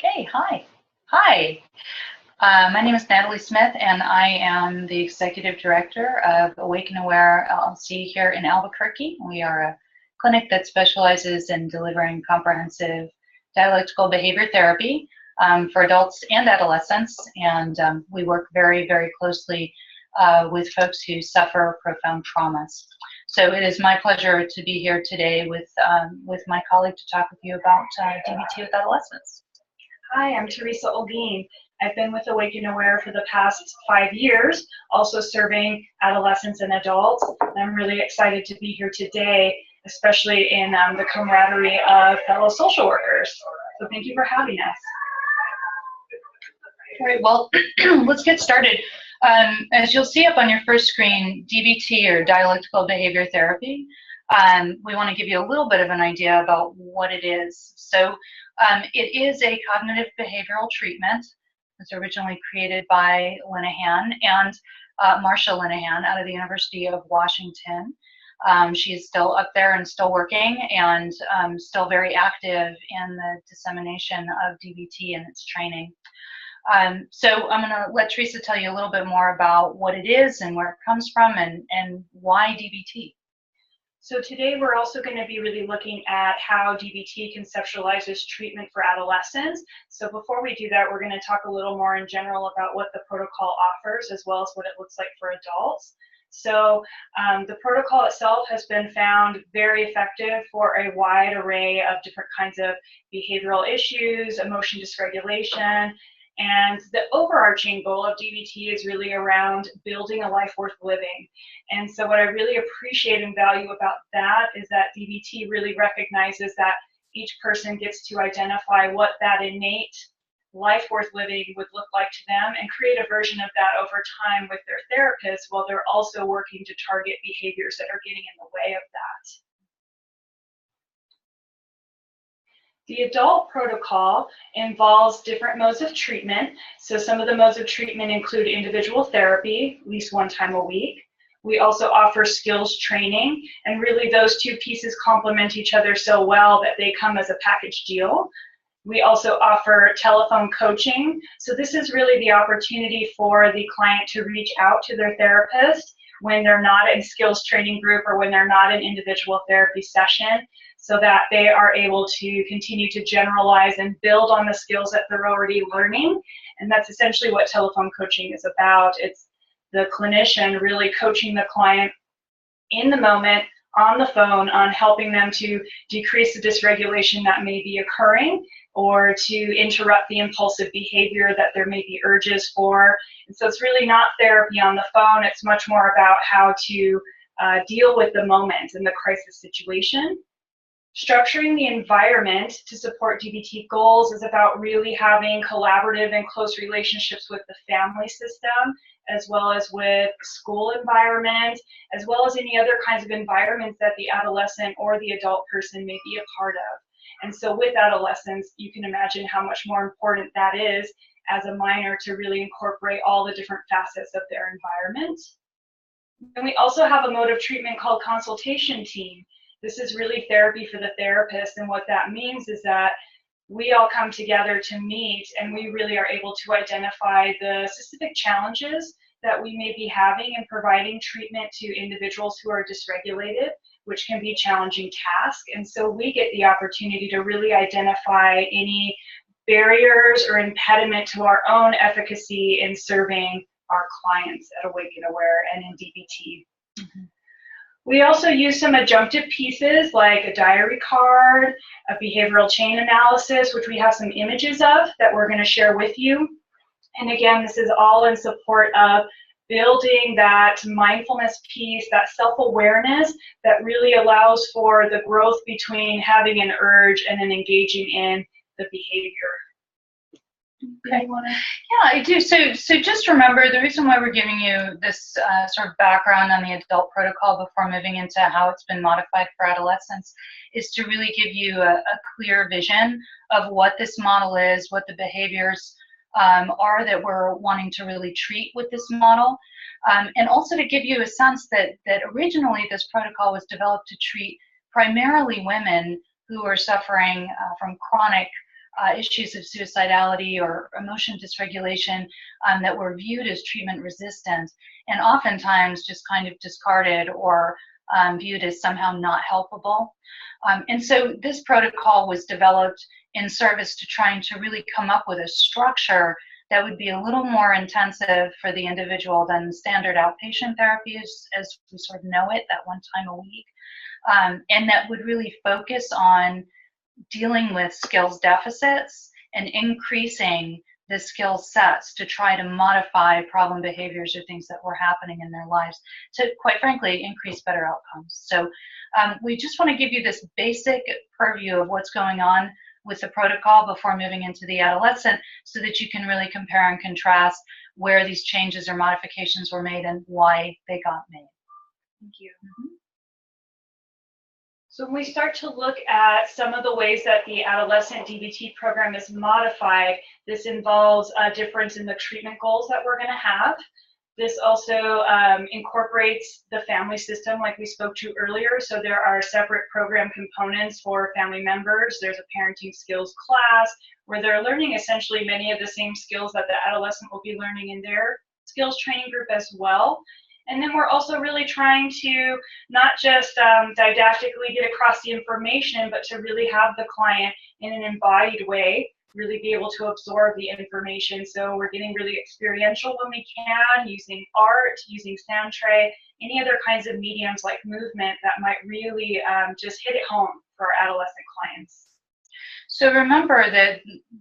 Okay, hi. Hi. My name is Natalie Smith, and I am the Executive Director of Awaken Aware LLC here in Albuquerque. We are a clinic that specializes in delivering comprehensive dialectical behavior therapy for adults and adolescents, and we work very, very closely with folks who suffer profound traumas. So it is my pleasure to be here today with my colleague to talk with you about DBT with adolescents. Hi, I'm Teresa Olguin. I've been with Awaken Aware for the past 5 years, also serving adolescents and adults. I'm really excited to be here today, especially in the camaraderie of fellow social workers. So thank you for having us. All right, well, let's get started. As you'll see up on your first screen, DBT, or dialectical behavior therapy, we want to give you a little bit of an idea about what it is. So it is a cognitive behavioral treatment. It was originally created by Linehan and Marcia Linehan out of the University of Washington. She is still up there and still working and still very active in the dissemination of DBT and its training. So I'm going to let Teresa tell you a little bit more about what it is and where it comes from and why DBT. So today we're also going to be really looking at how DBT conceptualizes treatment for adolescents. So before we do that, we're going to talk a little more in general about what the protocol offers, as well as what it looks like for adults. So the protocol itself has been found very effective for a wide array of different kinds of behavioral issues, emotion dysregulation, and the overarching goal of DBT is really around building a life worth living. And so what I really appreciate and value about that is that DBT really recognizes that each person gets to identify what that innate life worth living would look like to them and create a version of that over time with their therapist, while they're also working to target behaviors that are getting in the way of that. The adult protocol involves different modes of treatment. So some of the modes of treatment include individual therapy, at least one time a week. We also offer skills training, and really those two pieces complement each other so well that they come as a package deal. We also offer telephone coaching. So this is really the opportunity for the client to reach out to their therapist when they're not in skills training group or when they're not in individual therapy session, so that they are able to continue to generalize and build on the skills that they're already learning. And that's essentially what telephone coaching is about. It's the clinician really coaching the client in the moment, on the phone, on helping them to decrease the dysregulation that may be occurring, or to interrupt the impulsive behavior that there may be urges for. And so it's really not therapy on the phone. It's much more about how to deal with the moment and the crisis situation. Structuring the environment to support DBT goals is about really having collaborative and close relationships with the family system, as well as with school environment, as well as any other kinds of environments that the adolescent or the adult person may be a part of. And so with adolescents, you can imagine how much more important that is as a minor to really incorporate all the different facets of their environment. And we also have a mode of treatment called consultation team. This is really therapy for the therapist, and what that means is that we all come together to meet, and we really are able to identify the specific challenges that we may be having in providing treatment to individuals who are dysregulated, which can be a challenging task. And so we get the opportunity to really identify any barriers or impediment to our own efficacy in serving our clients at Awaken Aware and in DBT. Mm-hmm. We also use some adjunctive pieces like a diary card, a behavioral chain analysis, which we have some images of that we're going to share with you. And again, this is all in support of building that mindfulness piece, that self-awareness that really allows for the growth between having an urge and then engaging in the behavior. Okay. Yeah, I do. So just remember, the reason why we're giving you this sort of background on the adult protocol before moving into how it's been modified for adolescents is to really give you a clear vision of what this model is, what the behaviors are that we're wanting to really treat with this model, and also to give you a sense that originally this protocol was developed to treat primarily women who are suffering from chronic issues of suicidality or emotion dysregulation that were viewed as treatment resistant and oftentimes just kind of discarded or viewed as somehow not helpable. And so this protocol was developed in service to trying to really come up with a structure that would be a little more intensive for the individual than standard outpatient therapy as we sort of know it, that one time a week, and that would really focus on dealing with skills deficits and increasing the skill sets to try to modify problem behaviors or things that were happening in their lives to, quite frankly, increase better outcomes. So we just want to give you this basic purview of what's going on with the protocol before moving into the adolescent so that you can really compare and contrast where these changes or modifications were made and why they got made. Thank you. So when we start to look at some of the ways that the adolescent DBT program is modified, this involves a difference in the treatment goals that we're going to have. This also incorporates the family system like we spoke to earlier. So there are separate program components for family members. There's a parenting skills class where they're learning essentially many of the same skills that the adolescent will be learning in their skills training group as well. And then we're also really trying to not just didactically get across the information, but to really have the client in an embodied way really be able to absorb the information. So we're getting really experiential when we can, using art, using sound tray, any other kinds of mediums like movement that might really just hit it home for our adolescent clients. So remember the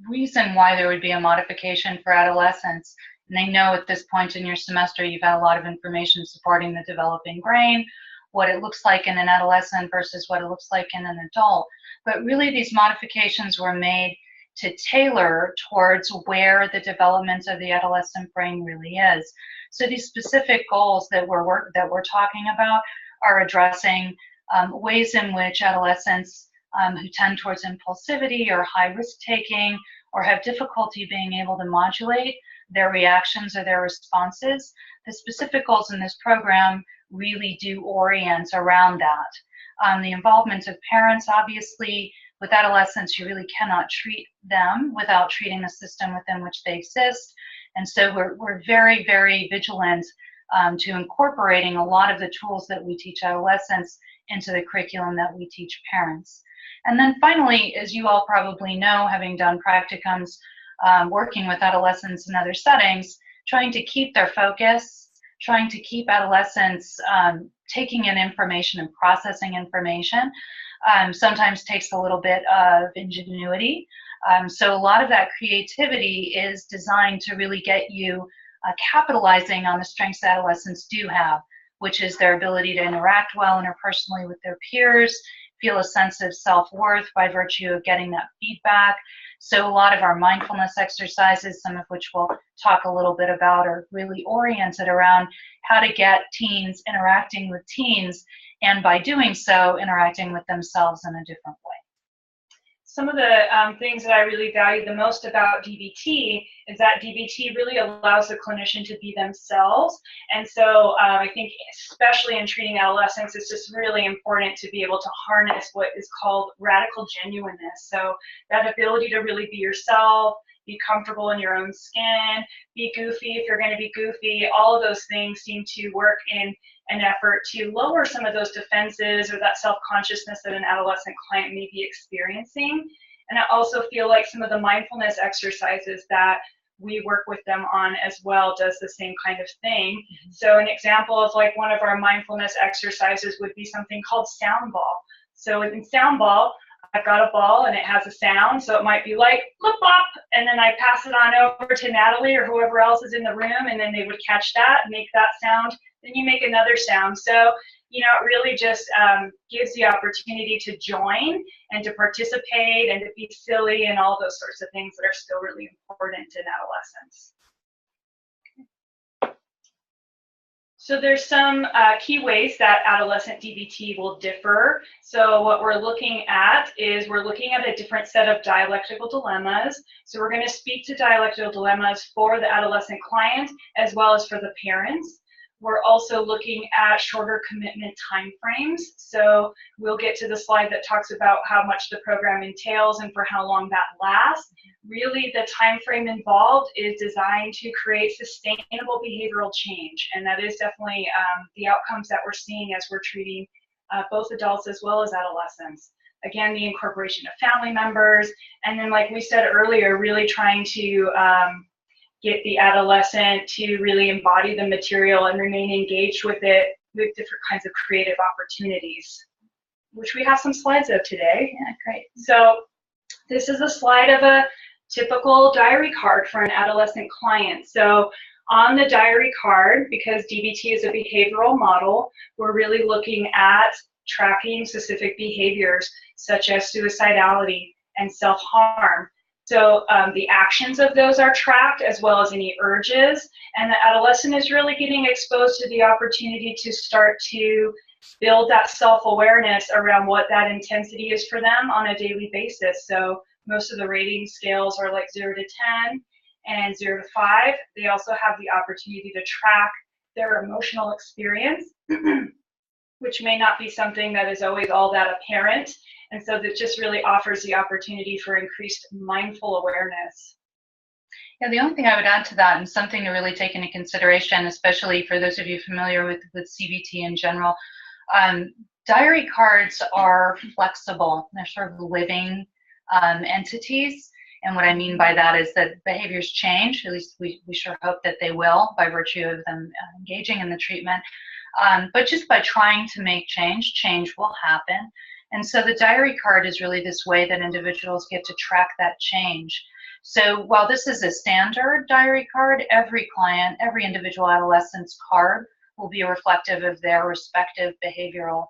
reason why there would be a modification for adolescents, and I know at this point in your semester you've had a lot of information supporting the developing brain, what it looks like in an adolescent versus what it looks like in an adult. But really these modifications were made to tailor towards where the development of the adolescent brain really is. So these specific goals that we're talking about are addressing ways in which adolescents who tend towards impulsivity or high risk taking or have difficulty being able to modulate their reactions or their responses. The specific goals in this program really do orient around that. The involvement of parents, obviously, with adolescents, you really cannot treat them without treating the system within which they exist. And so we're very, very vigilant to incorporating a lot of the tools that we teach adolescents into the curriculum that we teach parents. And then finally, as you all probably know, having done practicums, working with adolescents in other settings, trying to keep their focus, trying to keep adolescents taking in information and processing information sometimes takes a little bit of ingenuity. So a lot of that creativity is designed to really get you capitalizing on the strengths that adolescents do have, which is their ability to interact well interpersonally with their peers, feel a sense of self-worth by virtue of getting that feedback. So a lot of our mindfulness exercises, some of which we'll talk a little bit about, are really oriented around how to get teens interacting with teens, and by doing so, interacting with themselves in a different way. Some of the things that I really value the most about DBT is that DBT really allows the clinician to be themselves. And so I think especially in treating adolescents, it's just really important to be able to harness what is called radical genuineness. So that ability to really be yourself, be comfortable in your own skin, be goofy if you're going to be goofy. All of those things seem to work in an effort to lower some of those defenses or that self-consciousness that an adolescent client may be experiencing. And I also feel like some of the mindfulness exercises that we work with them on as well does the same kind of thing. Mm-hmm. So an example of like one of our mindfulness exercises would be something called sound ball. So in sound ball, I've got a ball and it has a sound, so it might be like flip flop, and then I pass it on over to Natalie or whoever else is in the room, and then they would catch that, make that sound, then you make another sound. So, you know, it really just gives the opportunity to join and to participate and to be silly and all those sorts of things that are still really important in adolescence. So there's some key ways that adolescent DBT will differ. So what we're looking at is we're looking at a different set of dialectical dilemmas. So we're going to speak to dialectical dilemmas for the adolescent client as well as for the parents. We're also looking at shorter commitment timeframes. So we'll get to the slide that talks about how much the program entails and for how long that lasts. Really, the time frame involved is designed to create sustainable behavioral change, and that is definitely the outcomes that we're seeing as we're treating both adults as well as adolescents. Again, the incorporation of family members, and then like we said earlier, really trying to get the adolescent to really embody the material and remain engaged with it with different kinds of creative opportunities, which we have some slides of today. Yeah, great. So this is a slide of a typical diary card for an adolescent client. So on the diary card, because DBT is a behavioral model, we're really looking at tracking specific behaviors such as suicidality and self-harm. So the actions of those are tracked as well as any urges, and the adolescent is really getting exposed to the opportunity to start to build that self-awareness around what that intensity is for them on a daily basis. So most of the rating scales are like 0 to 10 and 0 to 5. They also have the opportunity to track their emotional experience, which may not be something that is always all that apparent. And so that just really offers the opportunity for increased mindful awareness. Yeah, the only thing I would add to that, and something to really take into consideration, especially for those of you familiar with CBT in general, diary cards are flexible. They're sort of living entities. And what I mean by that is that behaviors change, at least we sure hope that they will by virtue of them engaging in the treatment. But just by trying to make change, change will happen. And so the diary card is really this way that individuals get to track that change. So while this is a standard diary card, every client, every individual adolescent's card will be reflective of their respective behavioral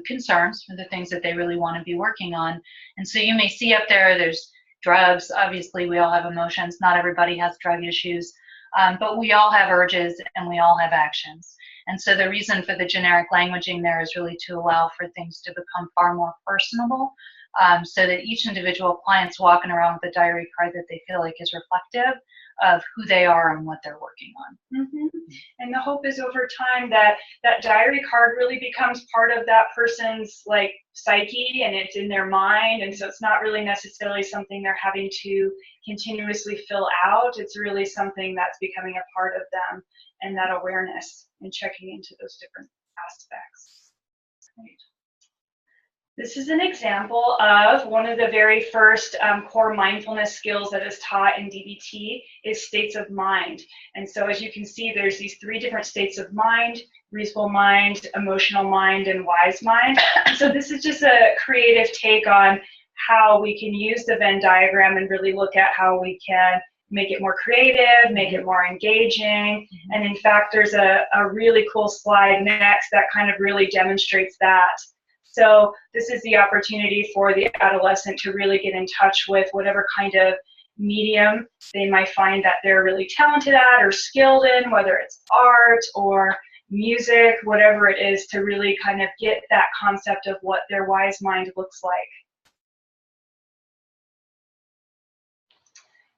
concerns, or the things that they really want to be working on. And so you may see up there, there's drugs. Obviously, we all have emotions. Not everybody has drug issues, but we all have urges and we all have actions. And so the reason for the generic languaging there is really to allow for things to become far more personable, so that each individual client's walking around with a diary card that they feel like is reflective of who they are and what they're working on. Mm-hmm. And the hope is over time that that diary card really becomes part of that person's like psyche, and it's in their mind, and so it's not really necessarily something they're having to continuously fill out. It's really something that's becoming a part of them, and that awareness and checking into those different aspects. Right. This is an example of one of the very first core mindfulness skills that is taught in DBT is states of mind. And so as you can see, there's these 3 different states of mind: reasonable mind, emotional mind, and wise mind. And so this is just a creative take on how we can use the Venn diagram and really look at how we can make it more creative, make it more engaging. And in fact, there's a really cool slide next that kind of really demonstrates that. So this is the opportunity for the adolescent to really get in touch with whatever kind of medium they might find that they're really talented at or skilled in, whether it's art or music, whatever it is, to really kind of get that concept of what their wise mind looks like.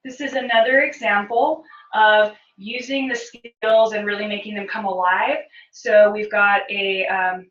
This is another example of using the skills and really making them come alive. So we've got a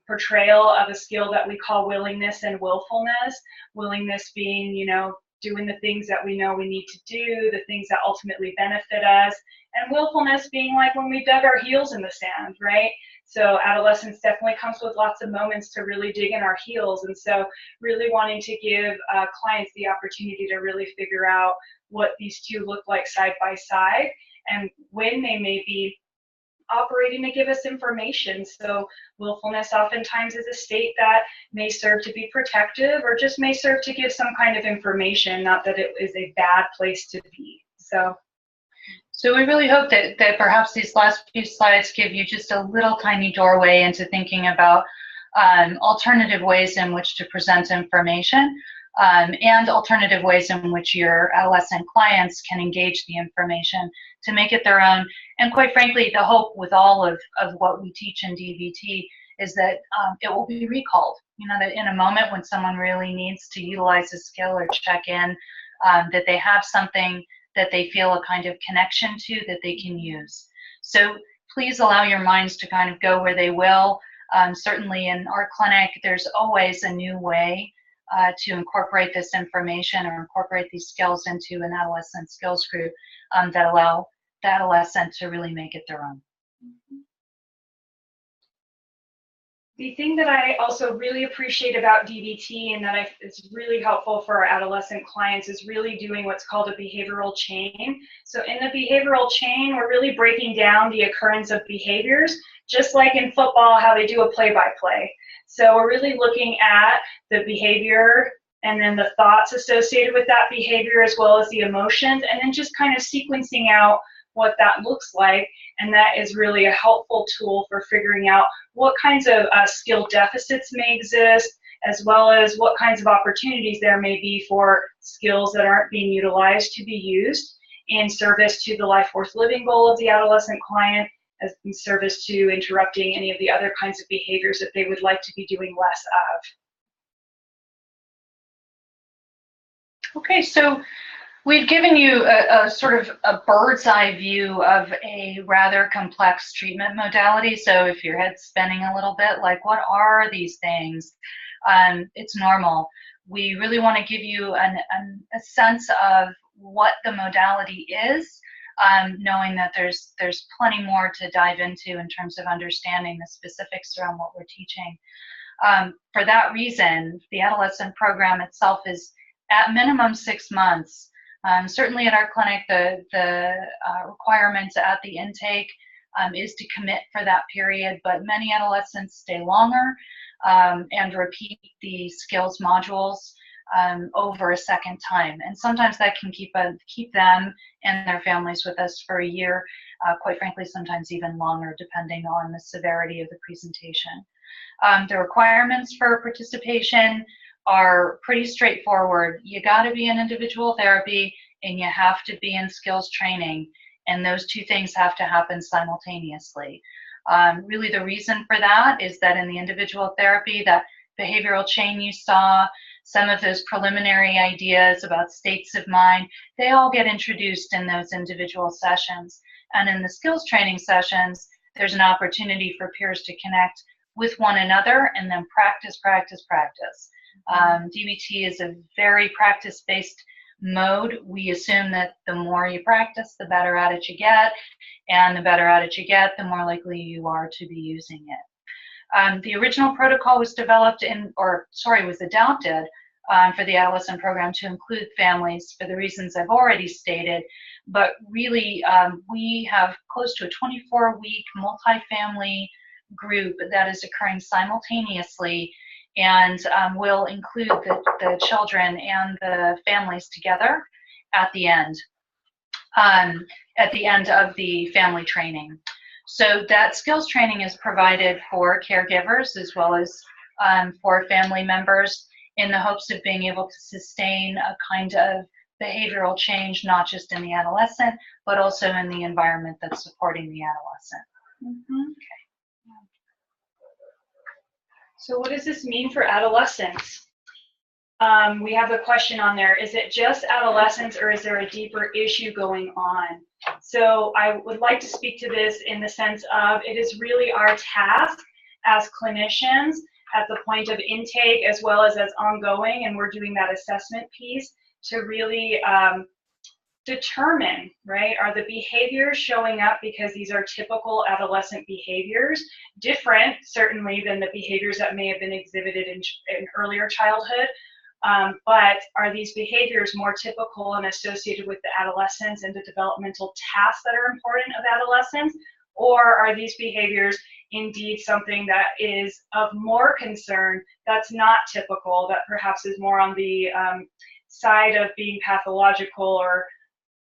portrayal of a skill that we call willingness and willfulness. Willingness being, you know, doing the things that we know we need to do, the things that ultimately benefit us, and willfulness being like when we dug our heels in the sand, right? So adolescence definitely comes with lots of moments to really dig in our heels, and so really wanting to give clients the opportunity to really figure out what these two look like side by side and when they may be operating to give us information. So willfulness oftentimes is a state that may serve to be protective or just may serve to give some kind of information, not that it is a bad place to be. So we really hope that perhaps these last few slides give you just a little tiny doorway into thinking about alternative ways in which to present information, and alternative ways in which your adolescent clients can engage the information to make it their own. And quite frankly, the hope with all of what we teach in DBT is that it will be recalled. You know, that in a moment when someone really needs to utilize a skill or check in, that they have something that they feel a kind of connection to that they can use. So please allow your minds to kind of go where they will. Certainly in our clinic, there's always a new way to incorporate this information or incorporate these skills into an adolescent skills group that allow the adolescent to really make it their own. The thing that I also really appreciate about DBT and that is really helpful for our adolescent clients is really doing what's called a behavioral chain. So in the behavioral chain, we're really breaking down the occurrence of behaviors, just like in football, how they do a play-by-play. So we're really looking at the behavior and then the thoughts associated with that behavior as well as the emotions, and then just kind of sequencing out what that looks like. And that is really a helpful tool for figuring out what kinds of skill deficits may exist, as well as what kinds of opportunities there may be for skills that aren't being utilized to be used in service to the life worth living goal of the adolescent client, as in service to interrupting any of the other kinds of behaviors that they would like to be doing less of. Okay, so we've given you a sort of a bird's eye view of a rather complex treatment modality. So if your head's spinning a little bit, like what are these things? It's normal. We really want to give you a sense of what the modality is, knowing that there's plenty more to dive into in terms of understanding the specifics around what we're teaching. For that reason, the adolescent program itself is at minimum 6 months. Certainly at our clinic, the requirements at the intake is to commit for that period, but many adolescents stay longer and repeat the skills modules over a second time. And sometimes that can keep them and their families with us for a year, quite frankly, sometimes even longer, depending on the severity of the presentation. The requirements for participation are pretty straightforward. You got to be in individual therapy and you have to be in skills training, and those two things have to happen simultaneously. Really the reason for that is that in the individual therapy, that behavioral chain you saw, some of those preliminary ideas about states of mind, they all get introduced in those individual sessions. And in the skills training sessions, there's an opportunity for peers to connect with one another and then practice, practice, practice. DBT is a very practice-based mode. We assume that the more you practice, the better at it you get, and the better at it you get, the more likely you are to be using it. The original protocol was developed was adopted for the adolescent program to include families for the reasons I've already stated, but really we have close to a 24-week multifamily group that is occurring simultaneously, and will include the children and the families together at the end of the family training. So that skills training is provided for caregivers as well as for family members in the hopes of being able to sustain a kind of behavioral change, not just in the adolescent, but also in the environment that's supporting the adolescent. Okay. So what does this mean for adolescents? We have a question on there. Is it just adolescents or is there a deeper issue going on? So I would like to speak to this in the sense of it is really our task as clinicians at the point of intake as well as ongoing, and we're doing that assessment piece to really determine, right, are the behaviors showing up because these are typical adolescent behaviors, different certainly than the behaviors that may have been exhibited in earlier childhood, but are these behaviors more typical and associated with the adolescence and the developmental tasks that are important of adolescence, or are these behaviors indeed something that is of more concern that's not typical, that perhaps is more on the side of being pathological or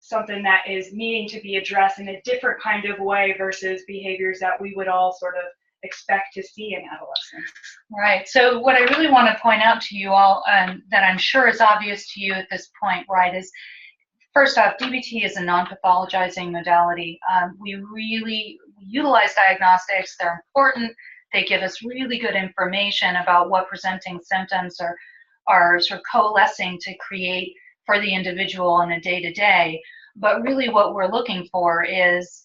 something that is needing to be addressed in a different kind of way versus behaviors that we would all sort of expect to see in adolescence. Right. So what I really want to point out to you all that I'm sure is obvious to you at this point, right, is first off, DBT is a non-pathologizing modality. We utilize diagnostics. They're important. They give us really good information about what presenting symptoms are sort of coalescing to create for the individual on a day-to-day. But really what we're looking for is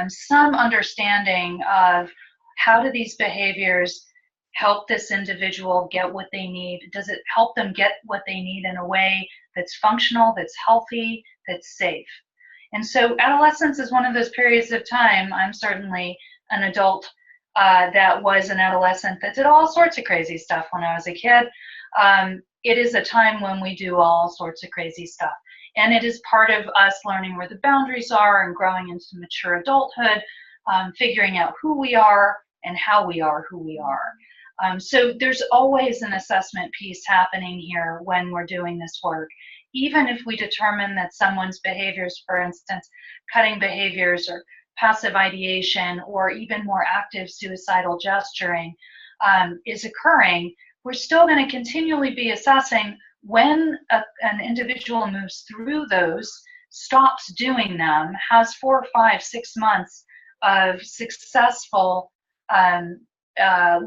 some understanding of how do these behaviors help this individual get what they need? Does it help them get what they need in a way that's functional, that's healthy, that's safe? And so adolescence is one of those periods of time. I'm certainly an adult that was an adolescent that did all sorts of crazy stuff when I was a kid. It is a time when we do all sorts of crazy stuff. And it is part of us learning where the boundaries are and growing into mature adulthood, figuring out who we are and how we are who we are. So there's always an assessment piece happening here when we're doing this work. Even if we determine that someone's behaviors, for instance, cutting behaviors or passive ideation or even more active suicidal gesturing is occurring, we're still going to continually be assessing when an individual moves through those, stops doing them, has 4, 5, 6 months of successful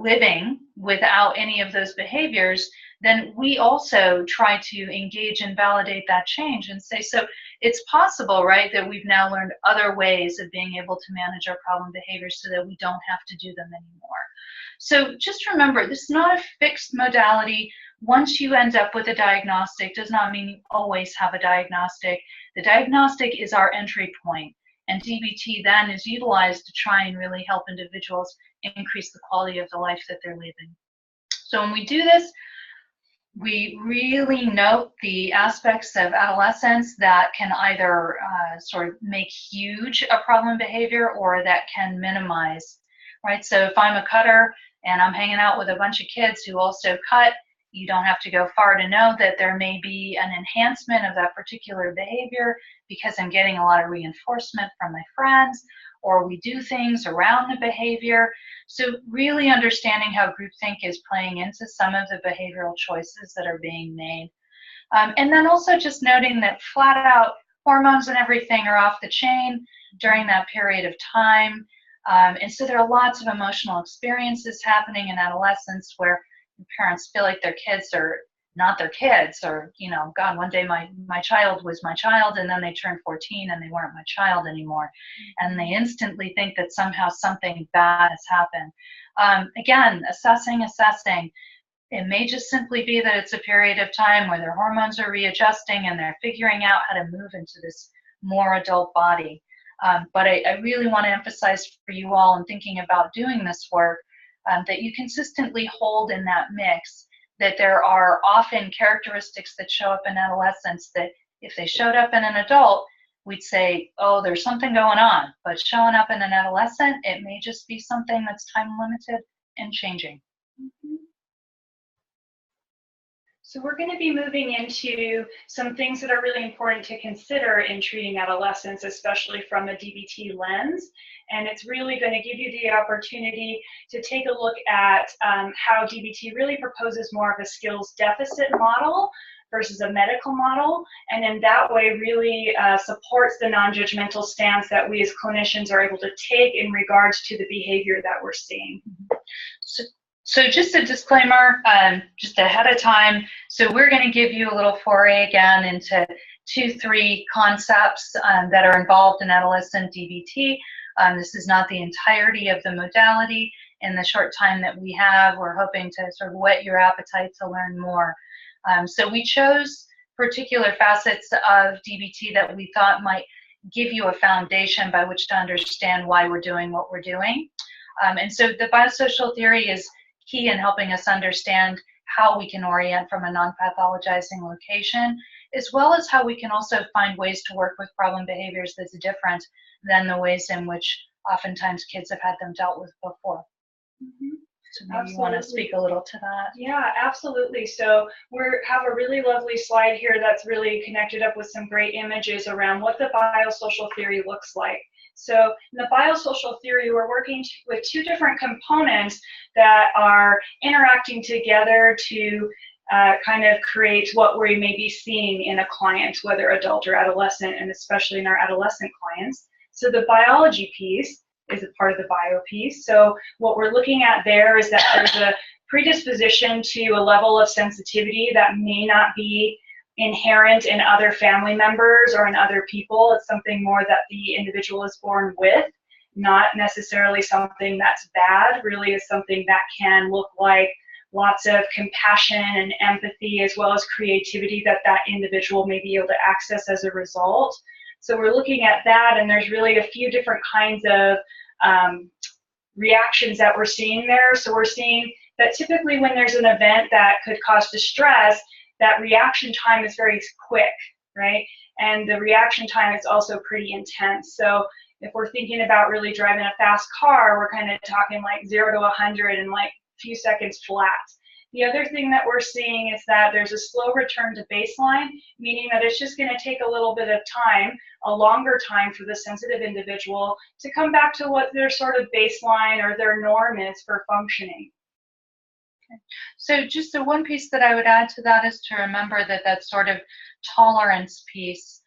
living without any of those behaviors, then we also try to engage and validate that change and say, so it's possible, right, that we've now learned other ways of being able to manage our problem behaviors so that we don't have to do them anymore. So just remember, this is not a fixed modality. Once you end up with a diagnostic, does not mean you always have a diagnostic. The diagnostic is our entry point, and DBT then is utilized to try and really help individuals increase the quality of the life that they're living. So when we do this, we really note the aspects of adolescence that can either sort of make huge a problem behavior or that can minimize, right? So if I'm a cutter and I'm hanging out with a bunch of kids who also cut, you don't have to go far to know that there may be an enhancement of that particular behavior because I'm getting a lot of reinforcement from my friends, or we do things around the behavior. So really understanding how groupthink is playing into some of the behavioral choices that are being made. And then also just noting that flat out hormones and everything are off the chain during that period of time. And so there are lots of emotional experiences happening in adolescence where parents feel like their kids are not their kids, or, you know, God, one day my child was my child, and then they turned 14 and they weren't my child anymore. And they instantly think that somehow something bad has happened. Again, assessing. It may just simply be that it's a period of time where their hormones are readjusting and they're figuring out how to move into this more adult body. But I really want to emphasize for you all in thinking about doing this work that you consistently hold in that mix, that there are often characteristics that show up in adolescence that if they showed up in an adult, we'd say, oh, there's something going on. But showing up in an adolescent, it may just be something that's time limited and changing. Mm-hmm. So we're going to be moving into some things that are really important to consider in treating adolescents, especially from a DBT lens. And it's really going to give you the opportunity to take a look at how DBT really proposes more of a skills deficit model versus a medical model, and in that way really supports the non-judgmental stance that we as clinicians are able to take in regards to the behavior that we're seeing. So just a disclaimer, just ahead of time, so we're going to give you a little foray again into 2-3 concepts that are involved in adolescent DBT. This is not the entirety of the modality. In the short time that we have, we're hoping to sort of whet your appetite to learn more. So we chose particular facets of DBT that we thought might give you a foundation by which to understand why we're doing what we're doing. And so the biosocial theory is key in helping us understand how we can orient from a non-pathologizing location, as well as how we can also find ways to work with problem behaviors that's different than the ways in which oftentimes kids have had them dealt with before. Mm-hmm. So maybe you want to speak a little to that. Yeah, absolutely. So we have a really lovely slide here that's really connected up with some great images around what the biosocial theory looks like. So in the biosocial theory, we're working with 2 different components that are interacting together to kind of create what we may be seeing in a client, whether adult or adolescent, and especially in our adolescent clients. So the biology piece is a part of the bio piece. So what we're looking at there is that there's a predisposition to a level of sensitivity that may not be inherent in other family members or in other people. It's something more that the individual is born with. not necessarily something that's bad, really is something that can look like lots of compassion and empathy, as well as creativity that that individual may be able to access as a result. So we're looking at that, and there's really a few different kinds of reactions that we're seeing there. So we're seeing that typically when there's an event that could cause distress, that reaction time is very quick, right? And the reaction time is also pretty intense. So if we're thinking about really driving a fast car, we're kind of talking like 0 to 100 in like a few seconds flat. The other thing that we're seeing is that there's a slow return to baseline, meaning that it's just going to take a little bit of time, a longer time for the sensitive individual to come back to what their sort of baseline or their norm is for functioning. Okay. So just the one piece that I would add to that is to remember that that sort of tolerance piece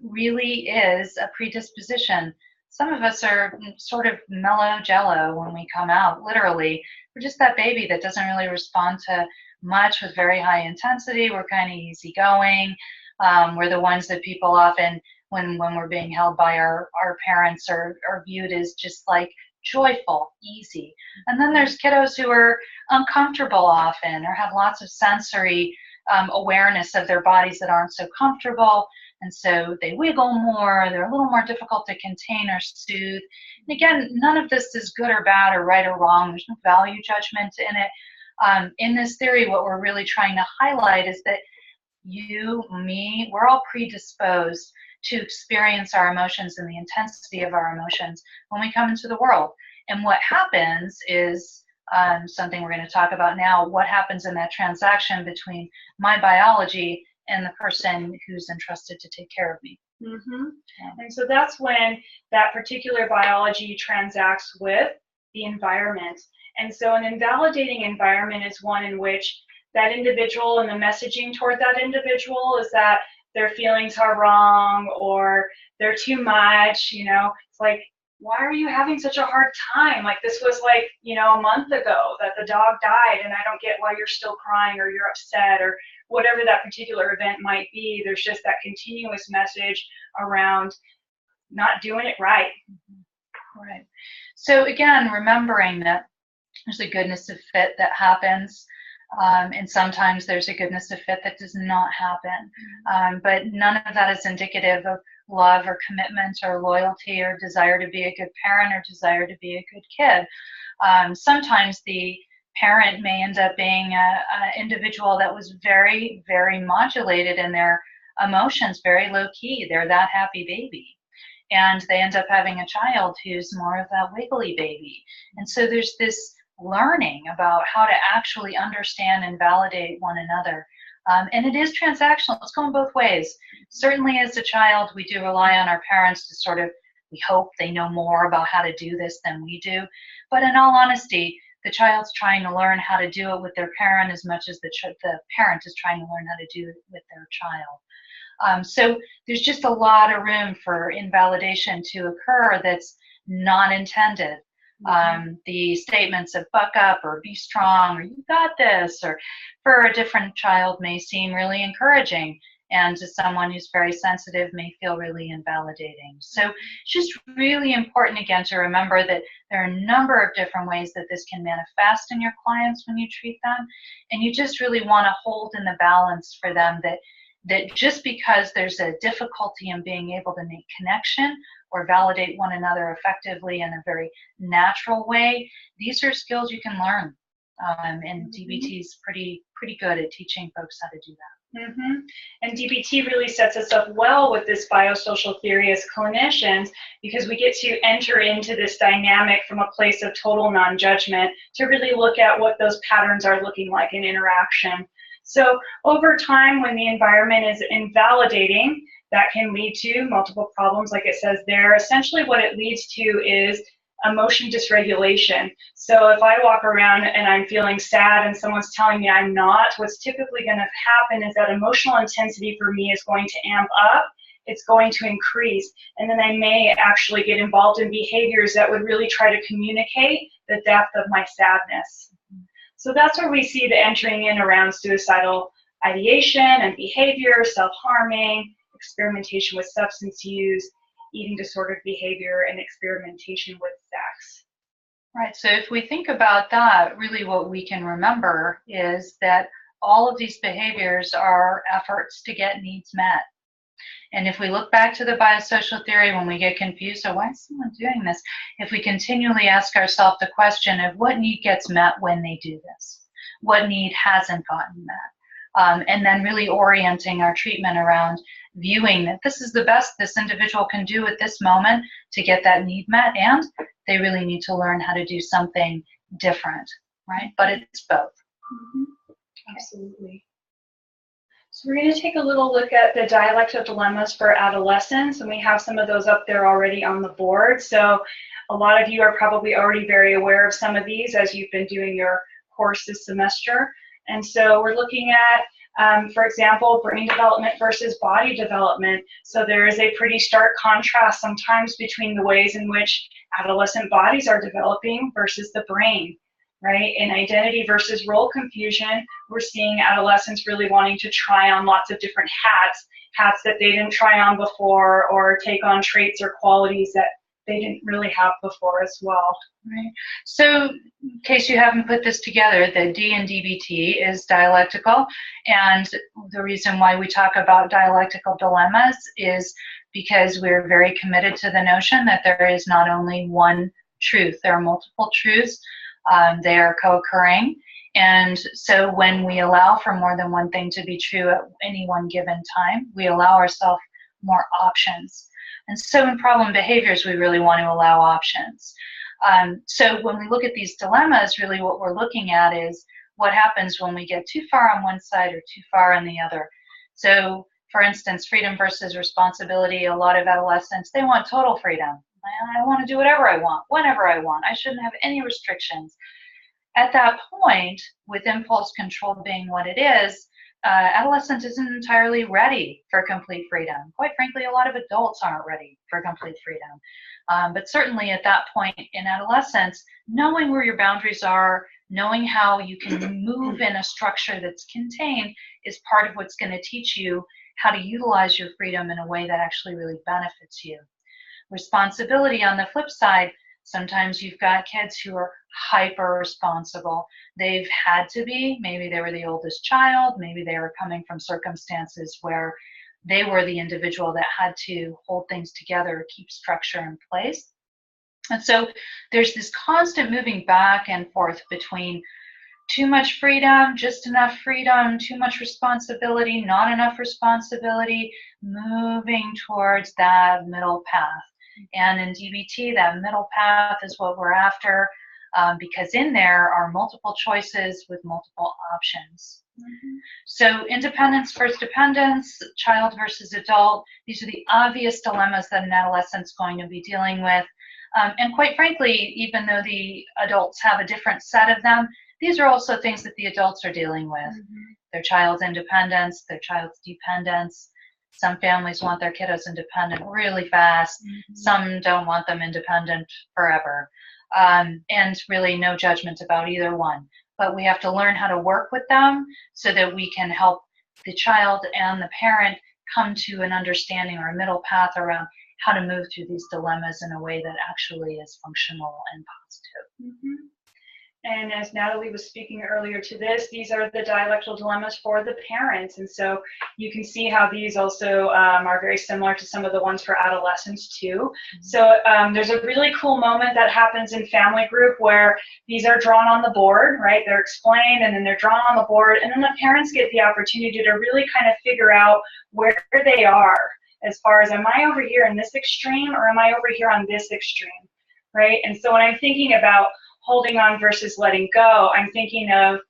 really is a predisposition. Some of us are sort of mellow jello when we come out, literally. We're just that baby that doesn't really respond to much with very high intensity. We're kind of easygoing. We're the ones that people often, when we're being held by our parents, are viewed as just like joyful, easy. And then there's kiddos who are uncomfortable often, or have lots of sensory awareness of their bodies that aren't so comfortable. And so they wiggle more, they're a little more difficult to contain or soothe. And again, none of this is good or bad or right or wrong. There's no value judgment in it. In this theory, what we're really trying to highlight is that you, me, we're all predisposed to experience our emotions and the intensity of our emotions when we come into the world. And what happens is something we're going to talk about now, what happens in that transaction between my biology and the person who's entrusted to take care of me. Mm-hmm. And so that's when that particular biology transacts with the environment. And so an invalidating environment is one in which that individual and the messaging toward that individual is that their feelings are wrong or they're too much, you know. It's like, why are you having such a hard time? Like, this was like, you know, a month ago that the dog died, and I don't get why you're still crying or you're upset or whatever that particular event might be. There's just that continuous message around not doing it right. Right. So again, remembering that there's a goodness of fit that happens. And sometimes there's a goodness of fit that does not happen. But none of that is indicative of love or commitment or loyalty or desire to be a good parent or desire to be a good kid. Sometimes the parent may end up being an individual that was very, very modulated in their emotions, very low key. They're that happy baby. And they end up having a child who's more of that wiggly baby. And so there's this learning about how to actually understand and validate one another. And it is transactional. It's going both ways. Certainly as a child, we do rely on our parents to sort of, we hope they know more about how to do this than we do. But in all honesty, the child's trying to learn how to do it with their parent as much as the parent is trying to learn how to do it with their child. So there's just a lot of room for invalidation to occur that's not intended. The statements of buck up or be strong or you got this, or for a different child may seem really encouraging, and to someone who's very sensitive may feel really invalidating. So it's just really important, again, to remember that there are a number of different ways that this can manifest in your clients when you treat them, and you just really want to hold in the balance for them that just because there's a difficulty in being able to make connection or validate one another effectively in a very natural way, these are skills you can learn. And DBT is pretty good at teaching folks how to do that. Mm-hmm. And DBT really sets us up well with this biosocial theory as clinicians, because we get to enter into this dynamic from a place of total non-judgment to really look at what those patterns are looking like in interaction. So over time, when the environment is invalidating, that can lead to multiple problems, like it says there. Essentially what it leads to is emotion dysregulation. So if I walk around and I'm feeling sad and someone's telling me I'm not, what's typically going to happen is that emotional intensity for me is going to amp up. It's going to increase. And then I may actually get involved in behaviors that would really try to communicate the depth of my sadness. So that's where we see the entering in around suicidal ideation and behavior, self-harming, experimentation with substance use, eating disordered behavior and experimentation with sex. Right, so if we think about that, really what we can remember is that all of these behaviors are efforts to get needs met. And if we look back to the biosocial theory when we get confused, so why is someone doing this? If we continually ask ourselves the question of what need gets met when they do this, what need hasn't gotten met, and then really orienting our treatment around viewing that this is the best this individual can do at this moment to get that need met, and they really need to learn how to do something different, right? But it's both. Mm-hmm. Absolutely. So we're going to take a little look at the dialectical dilemmas for adolescents, and we have some of those up there already on the board. So a lot of you are probably already very aware of some of these as you've been doing your course this semester. And so we're looking at, for example, brain development versus body development. So there is a pretty stark contrast sometimes between the ways in which adolescent bodies are developing versus the brain. Right? In identity versus role confusion, we're seeing adolescents really wanting to try on lots of different hats that they didn't try on before, or take on traits or qualities that they didn't really have before as well. Right. So in case you haven't put this together, the D in DBT is dialectical, and the reason why we talk about dialectical dilemmas is because we're very committed to the notion that there is not only one truth, there are multiple truths. They are co-occurring, and so when we allow for more than one thing to be true at any one given time, we allow ourselves more options. And so in problem behaviors, we really want to allow options. So when we look at these dilemmas, really what we're looking at is what happens when we get too far on one side or too far on the other. So for instance, freedom versus responsibility, a lot of adolescents, they want total freedom. I want to do whatever I want, whenever I want. I shouldn't have any restrictions. At that point, with impulse control being what it is, adolescence isn't entirely ready for complete freedom. Quite frankly, a lot of adults aren't ready for complete freedom. But certainly at that point in adolescence, knowing where your boundaries are, knowing how you can move in a structure that's contained is part of what's going to teach you how to utilize your freedom in a way that actually really benefits you. Responsibility on the flip side, sometimes you've got kids who are hyper responsible. They've had to be, maybe they were the oldest child, maybe they were coming from circumstances where they were the individual that had to hold things together, keep structure in place. And so there's this constant moving back and forth between too much freedom, just enough freedom, too much responsibility, not enough responsibility, moving towards that middle path. And in DBT, that middle path is what we're after, because in there are multiple choices with multiple options. Mm-hmm. So independence versus dependence, child versus adult, these are the obvious dilemmas that an adolescent's going to be dealing with. And quite frankly, even though the adults have a different set of them, these are also things that the adults are dealing with. Mm-hmm. Their child's independence, their child's dependence. Some families want their kiddos independent really fast. Mm-hmm. Some don't want them independent forever. And really no judgment about either one. But we have to learn how to work with them so that we can help the child and the parent come to an understanding or a middle path around how to move through these dilemmas in a way that actually is functional and positive. Mm-hmm. And as Natalie was speaking earlier to this, these are the dialectical dilemmas for the parents. And so you can see how these also are very similar to some of the ones for adolescents too. Mm-hmm. So there's a really cool moment that happens in family group where these are drawn on the board, right? They're explained and then they're drawn on the board. And then the parents get the opportunity to really kind of figure out where they are as far as, am I over here in this extreme or am I over here on this extreme, right? And so when I'm thinking about holding on versus letting go, I'm thinking of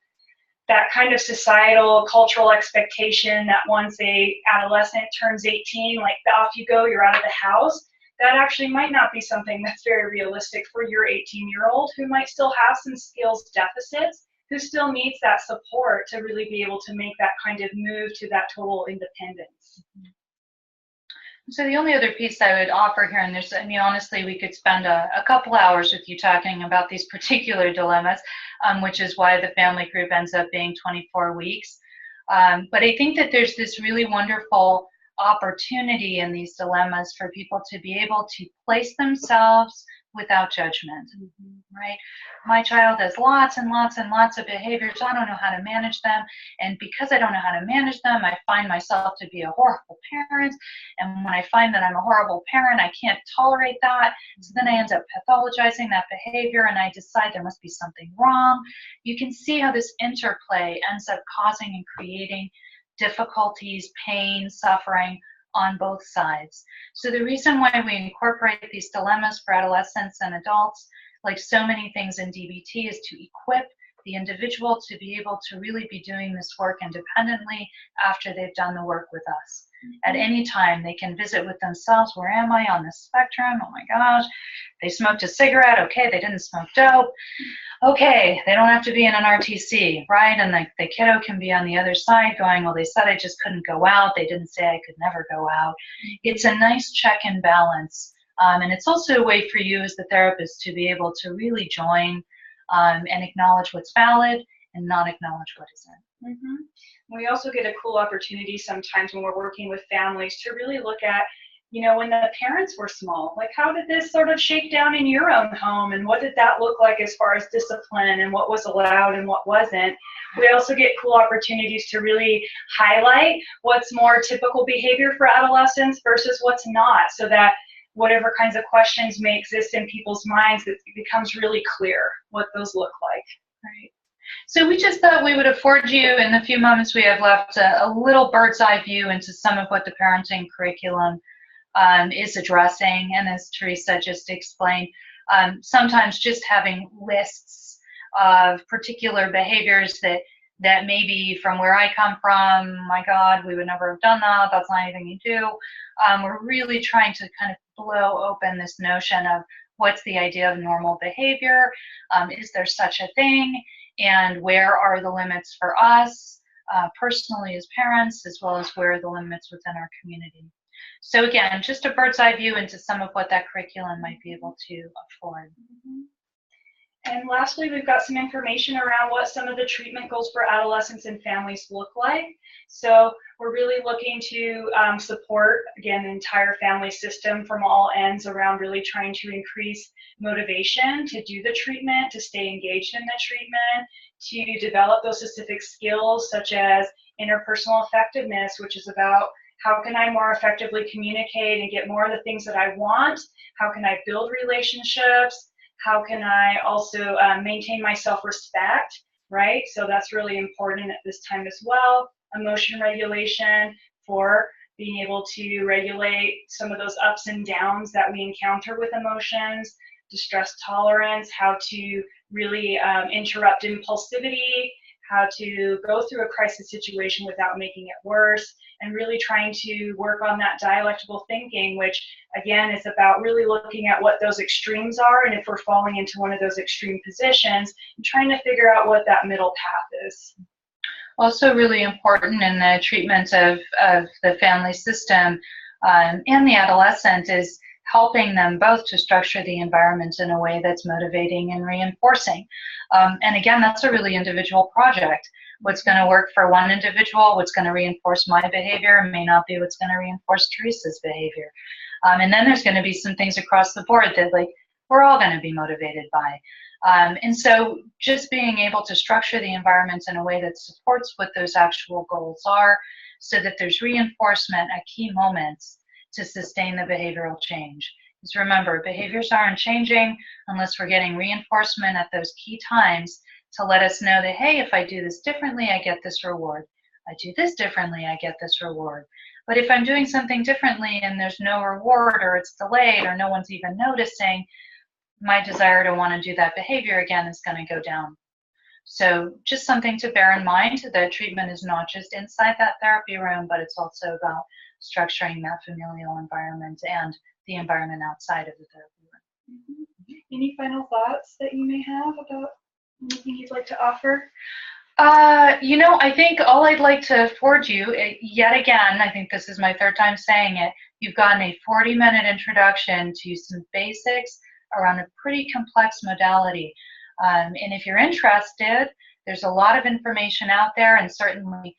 that kind of societal, cultural expectation that once a adolescent turns 18, like off you go, you're out of the house. That actually might not be something that's very realistic for your 18-year-old who might still have some skills deficits, who still needs that support to really be able to make that kind of move to that total independence. So the only other piece I would offer here, and there's, I mean, honestly, we could spend a couple hours with you talking about these particular dilemmas, which is why the family group ends up being 24 weeks. But I think that there's this really wonderful opportunity in these dilemmas for people to be able to place themselves without judgment, right? My child has lots and lots and lots of behaviors. I don't know how to manage them. And because I don't know how to manage them, I find myself to be a horrible parent. And when I find that I'm a horrible parent, I can't tolerate that. So then I end up pathologizing that behavior and I decide there must be something wrong. You can see how this interplay ends up causing and creating difficulties, pain, suffering on both sides. So the reason why we incorporate these dilemmas for adolescents and adults, like so many things in DBT, is to equip the individual to be able to really be doing this work independently after they've done the work with us. At any time, they can visit with themselves. Where am I on the spectrum? Oh my gosh, they smoked a cigarette. Okay, they didn't smoke dope. Okay, they don't have to be in an RTC, right? And the kiddo can be on the other side going, well, they said I just couldn't go out. They didn't say I could never go out. It's a nice check and balance. And it's also a way for you as the therapist to be able to really join and acknowledge what's valid and not acknowledge what isn't. We also get a cool opportunity sometimes when we're working with families to really look at, you know, when the parents were small, like how did this sort of shake down in your own home and what did that look like as far as discipline and what was allowed and what wasn't. We also get cool opportunities to really highlight what's more typical behavior for adolescents versus what's not, so that whatever kinds of questions may exist in people's minds, it becomes really clear what those look like. Right. So we just thought we would afford you, in the few moments we have left, a little bird's eye view into some of what the parenting curriculum is addressing. And as Teresa just explained, sometimes just having lists of particular behaviors that maybe from where I come from, my God, we would never have done that. That's not anything you do. We're really trying to kind of blow open this notion of what's the idea of normal behavior? Is there such a thing? And where are the limits for us personally as parents, as well as where are the limits within our community? So again, just a bird's eye view into some of what that curriculum might be able to afford. And lastly, we've got some information around what some of the treatment goals for adolescents and families look like. So we're really looking to support, again, the entire family system from all ends around really trying to increase motivation to do the treatment, to stay engaged in the treatment, to develop those specific skills such as interpersonal effectiveness, which is about how can I more effectively communicate and get more of the things that I want? How can I build relationships? How can I also maintain my self-respect, right? So that's really important at this time as well. Emotion regulation, for being able to regulate some of those ups and downs that we encounter with emotions. Distress tolerance, how to really interrupt impulsivity, how to go through a crisis situation without making it worse, and really trying to work on that dialectical thinking, which again is about really looking at what those extremes are, and if we're falling into one of those extreme positions, and trying to figure out what that middle path is. Also really important in the treatment of the family system and the adolescent is helping them both to structure the environment in a way that's motivating and reinforcing. And again, that's a really individual project. What's going to work for one individual, what's going to reinforce my behavior may not be what's going to reinforce Teresa's behavior. And then there's going to be some things across the board that like we're all going to be motivated by. And so just being able to structure the environment in a way that supports what those actual goals are so that there's reinforcement at key moments to sustain the behavioral change. Because remember, behaviors aren't changing unless we're getting reinforcement at those key times to let us know that, hey, if I do this differently, I get this reward. I do this differently, I get this reward. But if I'm doing something differently and there's no reward or it's delayed or no one's even noticing, my desire to want to do that behavior again is going to go down. So just something to bear in mind, that treatment is not just inside that therapy room, but it's also about structuring that familial environment and the environment outside of the therapy room. Any final thoughts that you may have about anything you'd like to offer? You know, I think all I'd like to afford you, yet again, I think this is my third time saying it, you've gotten a 40-minute introduction to some basics around a pretty complex modality. And if you're interested, there's a lot of information out there, and certainly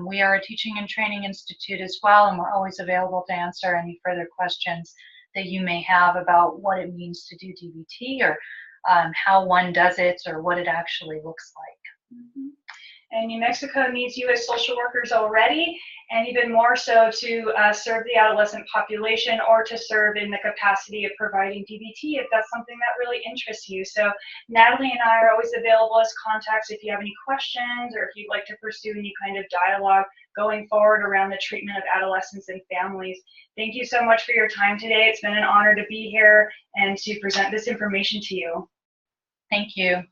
We are a teaching and training institute as well, and we're always available to answer any further questions that you may have about what it means to do DBT, or how one does it, or what it actually looks like. Mm-hmm. And New Mexico needs you as social workers already, and even more so to serve the adolescent population, or to serve in the capacity of providing DBT if that's something that really interests you. So Natalie and I are always available as contacts if you have any questions, or if you'd like to pursue any kind of dialogue going forward around the treatment of adolescents and families. Thank you so much for your time today. It's been an honor to be here and to present this information to you. Thank you.